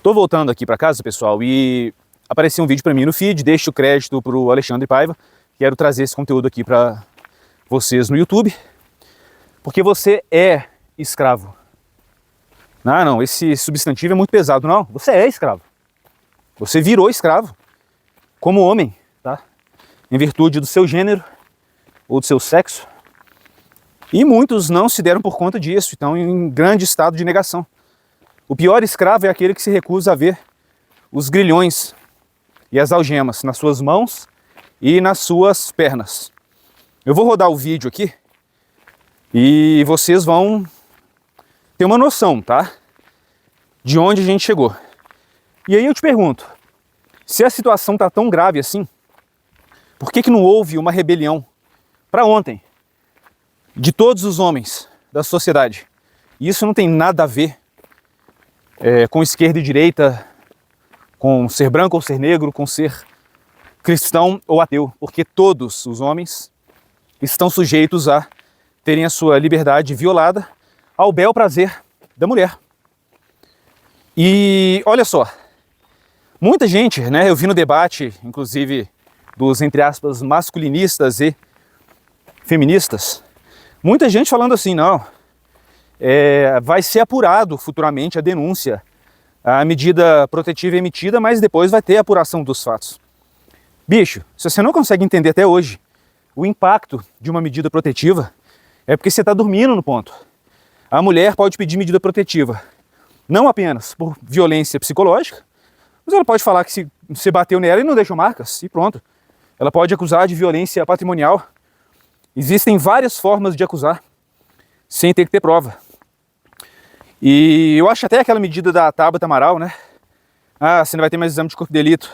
Tô voltando aqui para casa, pessoal, e apareceu um vídeo para mim no feed. Deixo o crédito para o Alexandre Paiva. Quero trazer esse conteúdo aqui para vocês no YouTube, porque você é escravo. Não, esse substantivo é muito pesado. Não, você é escravo. Você virou escravo como homem, tá? Em virtude do seu gênero ou do seu sexo. E muitos não se deram por conta disso, estão em grande estado de negação. O pior escravo é aquele que se recusa a ver os grilhões e as algemas nas suas mãos e nas suas pernas. Eu vou rodar o vídeo aqui e vocês vão ter uma noção, tá? De onde a gente chegou. E aí eu te pergunto, se a situação está tão grave assim, por que não houve uma rebelião para ontem de todos os homens da sociedade? E isso não tem nada a ver com esquerda e direita, com ser branco ou ser negro, com ser cristão ou ateu, porque todos os homens estão sujeitos a terem a sua liberdade violada ao bel prazer da mulher. E olha só, muita gente, né, eu vi no debate, inclusive dos, entre aspas, masculinistas e feministas, muita gente falando assim, não, vai ser apurado futuramente a denúncia, a medida protetiva é emitida, mas depois vai ter a apuração dos fatos. Bicho, se você não consegue entender até hoje o impacto de uma medida protetiva, é porque você está dormindo no ponto. A mulher pode pedir medida protetiva, não apenas por violência psicológica, mas ela pode falar que você bateu nela e não deixou marcas, e pronto. Ela pode acusar de violência patrimonial. Existem várias formas de acusar, sem ter que ter prova. E eu acho até aquela medida da Tabata Amaral, né? Ah, você não vai ter mais exame de corpo de delito.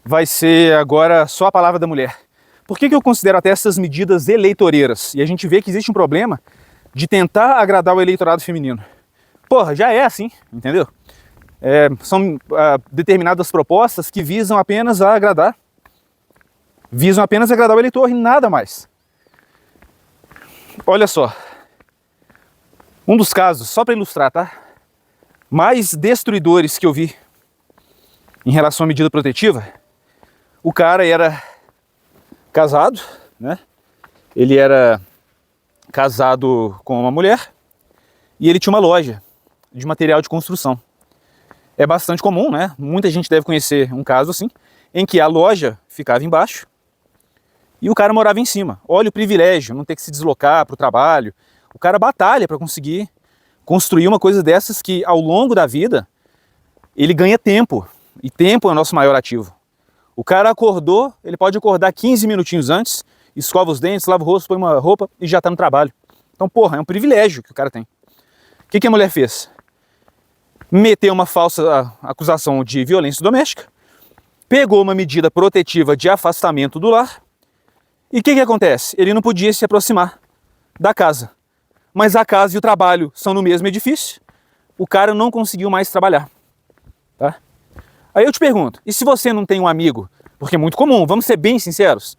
Vai ser agora só a palavra da mulher. Por que eu considero até essas medidas eleitoreiras? E a gente vê que existe um problema de tentar agradar o eleitorado feminino. Porra, já é assim, entendeu? São determinadas propostas que visam apenas agradar o eleitor e nada mais. Olha só, um dos casos, só para ilustrar, tá? Mais destruidores que eu vi em relação à medida protetiva, o cara era casado, né? Ele era casado com uma mulher e ele tinha uma loja de material de construção. É bastante comum, né? Muita gente deve conhecer um caso assim, em que a loja ficava embaixo e o cara morava em cima. Olha o privilégio, não ter que se deslocar para o trabalho. O cara batalha para conseguir construir uma coisa dessas que, ao longo da vida, ele ganha tempo. E tempo é o nosso maior ativo. O cara acordou, ele pode acordar 15 minutinhos antes, escova os dentes, lava o rosto, põe uma roupa e já está no trabalho. Então, porra, é um privilégio que o cara tem. O que a mulher fez? Meteu uma falsa acusação de violência doméstica, pegou uma medida protetiva de afastamento do lar, e o que acontece? Ele não podia se aproximar da casa. Mas a casa e o trabalho são no mesmo edifício, o cara não conseguiu mais trabalhar. Tá? Aí eu te pergunto, e se você não tem um amigo? Porque é muito comum, vamos ser bem sinceros.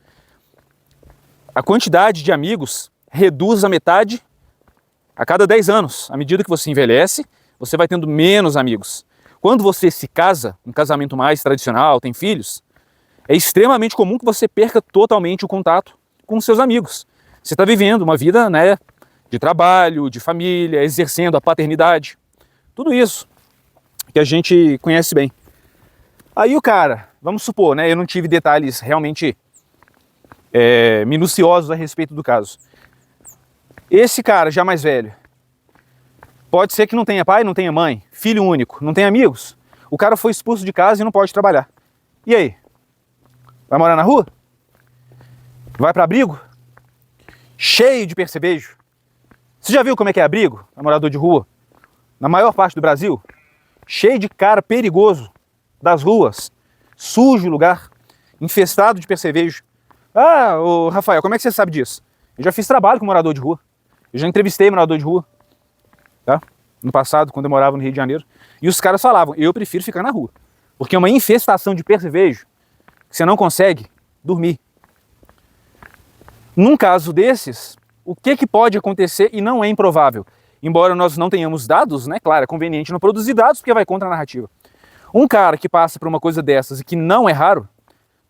A quantidade de amigos reduz a metade a cada 10 anos. À medida que você envelhece, você vai tendo menos amigos. Quando você se casa, um casamento mais tradicional, tem filhos, é extremamente comum que você perca totalmente o contato com seus amigos. Você está vivendo uma vida, né, de trabalho, de família, exercendo a paternidade. Tudo isso que a gente conhece bem. Aí o cara, vamos supor, né, eu não tive detalhes realmente minuciosos a respeito do caso. Esse cara já mais velho, pode ser que não tenha pai, não tenha mãe, filho único, não tenha amigos. O cara foi expulso de casa e não pode trabalhar. E aí? Vai morar na rua? Vai para abrigo? Cheio de percevejo. Você já viu como é que é abrigo, morador de rua? Na maior parte do Brasil? Cheio de cara perigoso das ruas. Sujo o lugar. Infestado de percevejo. Ah, ô Rafael, como é que você sabe disso? Eu já fiz trabalho com morador de rua. Eu já entrevistei morador de rua. Tá? No passado, quando eu morava no Rio de Janeiro. E os caras falavam, eu prefiro ficar na rua. Porque é uma infestação de percevejo que você não consegue dormir. Num caso desses, o que pode acontecer e não é improvável? Embora nós não tenhamos dados, né? Claro, é conveniente não produzir dados porque vai contra a narrativa. Um cara que passa por uma coisa dessas e que não é raro,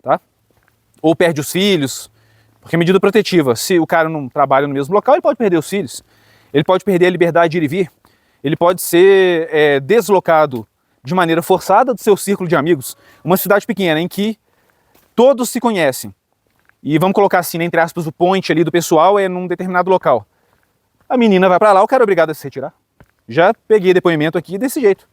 tá? Ou perde os filhos, porque medida protetiva, se o cara não trabalha no mesmo local, ele pode perder os filhos, ele pode perder a liberdade de ir e vir, ele pode ser deslocado de maneira forçada do seu círculo de amigos. Uma cidade pequena em que todos se conhecem, e vamos colocar assim, entre aspas, o point ali do pessoal é num determinado local. A menina vai para lá, o cara é obrigado a se retirar. Já peguei depoimento aqui desse jeito.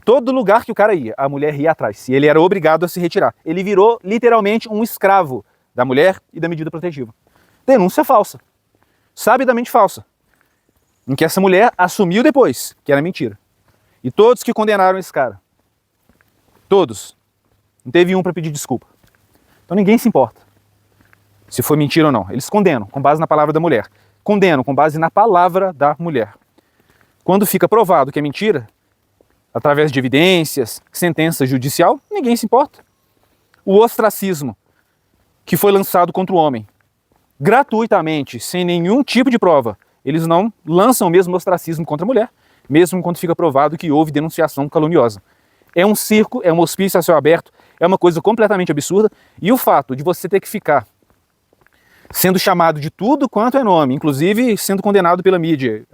Todo lugar que o cara ia, a mulher ia atrás. E ele era obrigado a se retirar. Ele virou literalmente um escravo da mulher e da medida protetiva. Denúncia falsa. Sabidamente falsa. Em que essa mulher assumiu depois que era mentira. E todos que condenaram esse cara. Todos. Não teve um para pedir desculpa. Então ninguém se importa se foi mentira ou não. Eles condenam com base na palavra da mulher. Condenam com base na palavra da mulher. Quando fica provado que é mentira, através de evidências, sentença judicial, ninguém se importa. O ostracismo que foi lançado contra o homem, gratuitamente, sem nenhum tipo de prova, eles não lançam o mesmo ostracismo contra a mulher, mesmo quando fica provado que houve denunciação caluniosa. É um circo, é um hospício a céu aberto, é uma coisa completamente absurda, e o fato de você ter que ficar sendo chamado de tudo quanto é nome, inclusive sendo condenado pela mídia,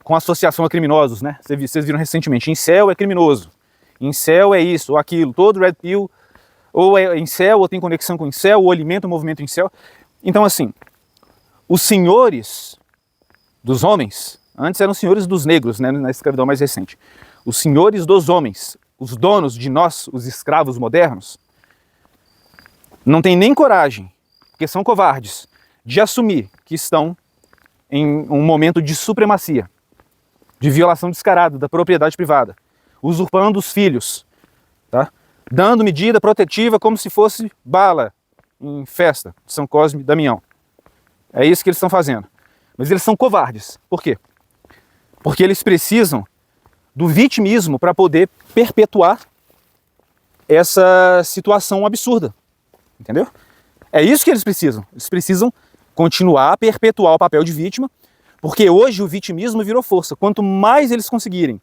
com associação a criminosos, né? Vocês viram recentemente, incel é criminoso, incel é isso ou aquilo, todo red pill, ou é incel, ou tem conexão com incel, ou alimenta o movimento incel. Então assim, os senhores dos homens, antes eram senhores dos negros, né, na escravidão mais recente, os senhores dos homens, os donos de nós, os escravos modernos, não têm nem coragem, porque são covardes, de assumir que estão em um momento de supremacia, de violação descarada da propriedade privada, usurpando os filhos, tá? Dando medida protetiva como se fosse bala em festa de São Cosme e Damião. É isso que eles estão fazendo. Mas eles são covardes. Por quê? Porque eles precisam do vitimismo para poder perpetuar essa situação absurda. Entendeu? É isso que eles precisam. Eles precisam continuar a perpetuar o papel de vítima, porque hoje o vitimismo virou força. Quanto mais eles conseguirem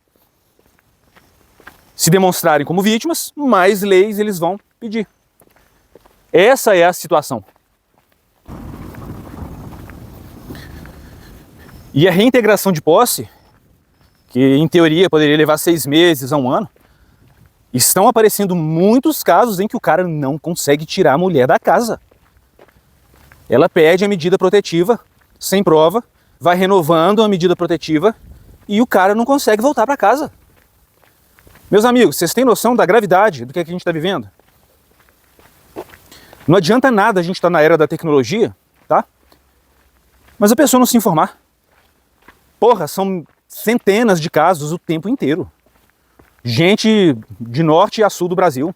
se demonstrarem como vítimas, mais leis eles vão pedir. Essa é a situação. E a reintegração de posse, que em teoria poderia levar 6 meses a 1 ano, estão aparecendo muitos casos em que o cara não consegue tirar a mulher da casa. Ela pede a medida protetiva, sem prova, vai renovando a medida protetiva e o cara não consegue voltar para casa. Meus amigos, vocês têm noção da gravidade do que a gente está vivendo? Não adianta nada a gente estar na era da tecnologia, tá? Mas a pessoa não se informar. Porra, são centenas de casos o tempo inteiro. Gente de norte a sul do Brasil,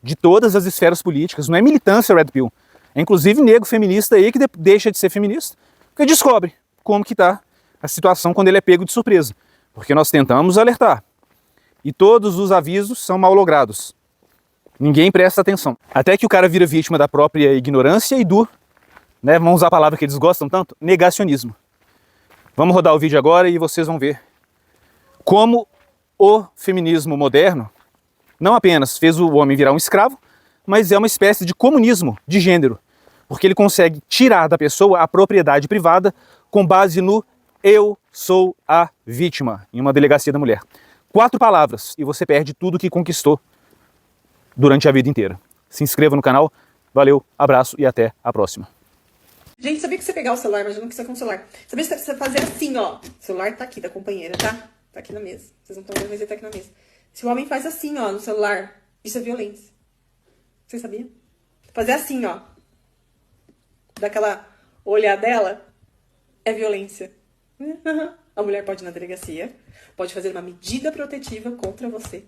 de todas as esferas políticas, não é militância Red Pill. É inclusive nego feminista aí que deixa de ser feminista, porque descobre como que está a situação quando ele é pego de surpresa. Porque nós tentamos alertar. E todos os avisos são mal logrados. Ninguém presta atenção. Até que o cara vira vítima da própria ignorância e do, né, vamos usar a palavra que eles gostam tanto, negacionismo. Vamos rodar o vídeo agora e vocês vão ver como o feminismo moderno não apenas fez o homem virar um escravo, mas é uma espécie de comunismo de gênero, porque ele consegue tirar da pessoa a propriedade privada com base no eu sou a vítima, em uma delegacia da mulher. 4 palavras e você perde tudo que conquistou durante a vida inteira. Se inscreva no canal, valeu, abraço e até a próxima. Gente, sabia que você pegar o celular, imagina que você tá com o celular. Sabia que você fazer assim, ó. O celular tá aqui, da companheira, tá? Tá aqui na mesa. Vocês não estão vendo, mas ele tá aqui na mesa. Se o homem faz assim, ó, no celular, isso é violência. Você sabia? Fazer assim, ó. Daquela olhadela, é violência. A mulher pode ir na delegacia, pode fazer uma medida protetiva contra você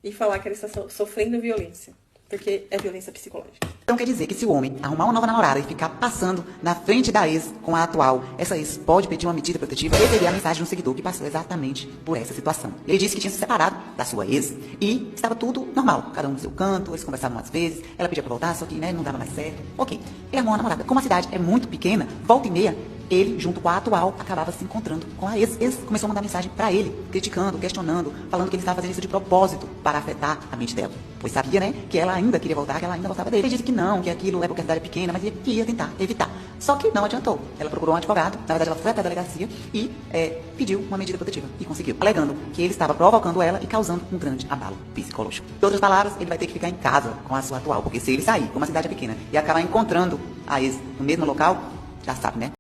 e falar que ela está sofrendo violência. Porque é violência psicológica. Então quer dizer que se o homem arrumar uma nova namorada e ficar passando na frente da ex com a atual, essa ex pode pedir uma medida protetiva? Eu peguei a mensagem de um seguidor que passou exatamente por essa situação. Ele disse que tinha se separado da sua ex e estava tudo normal. Cada um no seu canto, eles conversavam umas vezes, ela pedia pra voltar, só que não dava mais certo. Ok, ele arrumou uma namorada. Como a cidade é muito pequena, volta e meia, ele, junto com a atual, acabava se encontrando com a ex. Ex começou a mandar mensagem pra ele, criticando, questionando, falando que ele estava fazendo isso de propósito para afetar a mente dela. Pois sabia, né, que ela ainda queria voltar, que ela ainda gostava dele. Ele disse que não, que aquilo é porque a cidade é pequena, mas que ia tentar evitar. Só que não adiantou. Ela procurou um advogado, na verdade ela foi até a delegacia e pediu uma medida protetiva. E conseguiu, alegando que ele estava provocando ela e causando um grande abalo psicológico. Em outras palavras, ele vai ter que ficar em casa com a sua atual, porque se ele sair, como a cidade é pequena, e acabar encontrando a ex no mesmo local, já sabe, né?